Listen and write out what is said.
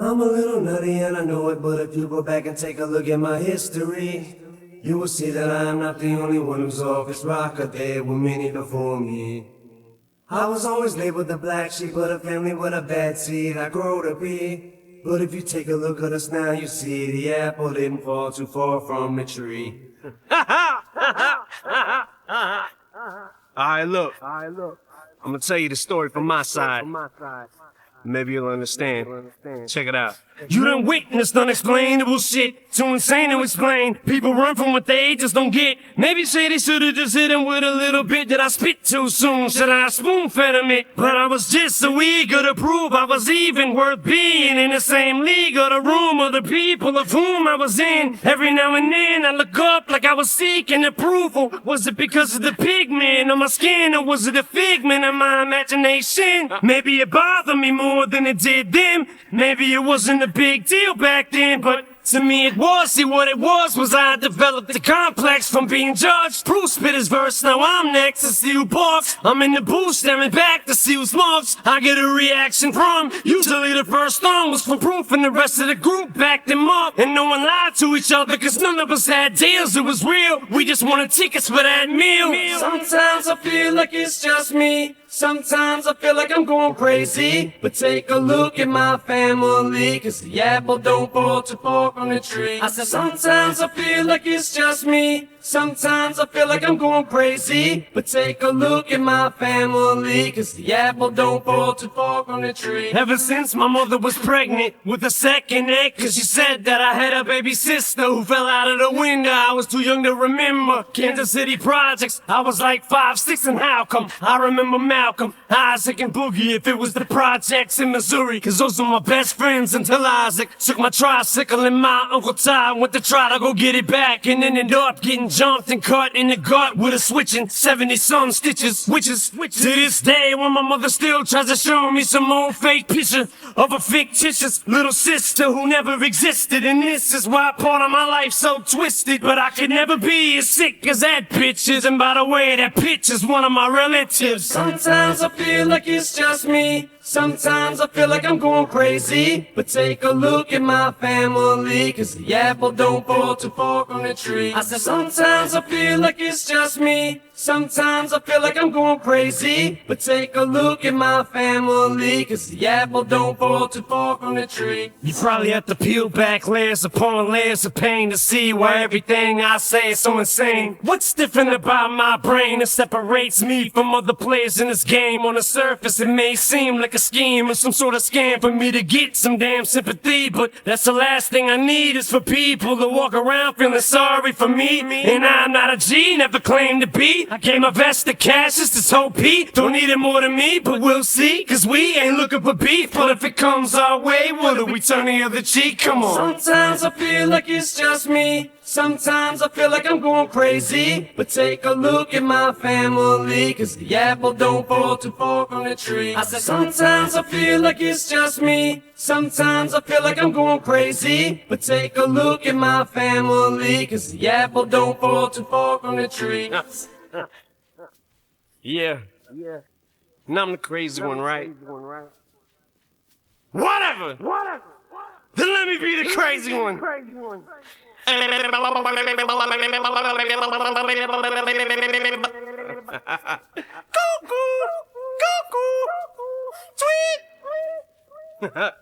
I'm a little nutty and I know it, but if you go back and take a look at my history, you will see that I am not the only one who's off this rocker. There were many before me. I was always labeled the black sheep of the family with a bad seed I grow to be. But if you take a look at us now, you see the apple didn't fall too far from the tree. Alright, look. I'm gonna tell you the story from my side. Maybe you'll understand. Check it out. You done witnessed unexplainable shit, too insane to explain. People run from what they just don't get. Maybe say they should've just hit him with a little bit. Did I spit too soon? Should I spoon-fed him it? But I was just so eager to prove I was even worth being in the same league or the room of the people of whom I was in. Every now and then I look up like I was seeking approval. Was it because of the pigment on my skin, or was it a figment of my imagination? Maybe it bothered me more than it did them. Maybe it wasn't a big deal back then, but to me it was. See, what it was I developed a complex from being judged. Bruce spit his verse, now I'm next to see who barks. I'm in the booth staring back to see who smokes. I get a reaction from, usually the first song was from Proof, and the rest of the group backed him up. And no one lied to each other, cause none of us had deals, it was real. We just wanted tickets for that meal. Sometimes I feel like it's just me. Sometimes I feel like I'm going crazy. But take a look at my family, cause the apple don't fall too far from the tree. I said sometimes I feel like it's just me. Sometimes I feel like I'm going crazy. But take a look at my family, cause the apple don't fall too far from the tree. Ever since my mother was pregnant with a second egg, cause she said that I had a baby sister who fell out of the window. I was too young to remember Kansas City projects. I was like 5, 6, and how come I remember Malcolm, Isaac, and Boogie if it was the projects in Missouri? Cause those were my best friends until Isaac took my tricycle and my Uncle Ty went to try to go get it back, and ended up getting jumped and cut in the gut with a switching 70-some stitches. Which is to this day when my mother still tries to show me some old fake picture of a fictitious little sister who never existed. And this is why part of my life's so twisted. But I could never be as sick as that bitch is. And by the way, that bitch is one of my relatives. Sometimes I feel like it's just me. Sometimes I feel like I'm going crazy. But take a look at my family, cause the apple don't fall too far from the tree. I said sometimes I feel like it's just me. Sometimes I feel like I'm going crazy. But take a look at my family, cause the apple don't fall too far from the tree. You probably have to peel back layers upon layers of pain to see why everything I say is so insane. What's different about my brain that separates me from other players in this game? On the surface it may seem like a scheme or some sort of scam for me to get some damn sympathy, but that's the last thing I need is for people to walk around feeling sorry for me. And I'm not a G, never claimed to be. I gave my best to Cassius, this whole P. Don't need it more than me, but we'll see, cause we ain't looking for beef. But if it comes our way, what do we turn the other cheek? Come on. Sometimes I feel like it's just me. Sometimes I feel like I'm going crazy. But take a look at my family, cause the apple don't fall too far from the tree. I said sometimes I feel like it's just me. Sometimes I feel like I'm going crazy. But take a look at my family, cause the apple don't fall too far from the tree. Yeah. And I'm the crazy one, right? Whatever! Then let me be the crazy one. Cuckoo! Tweet!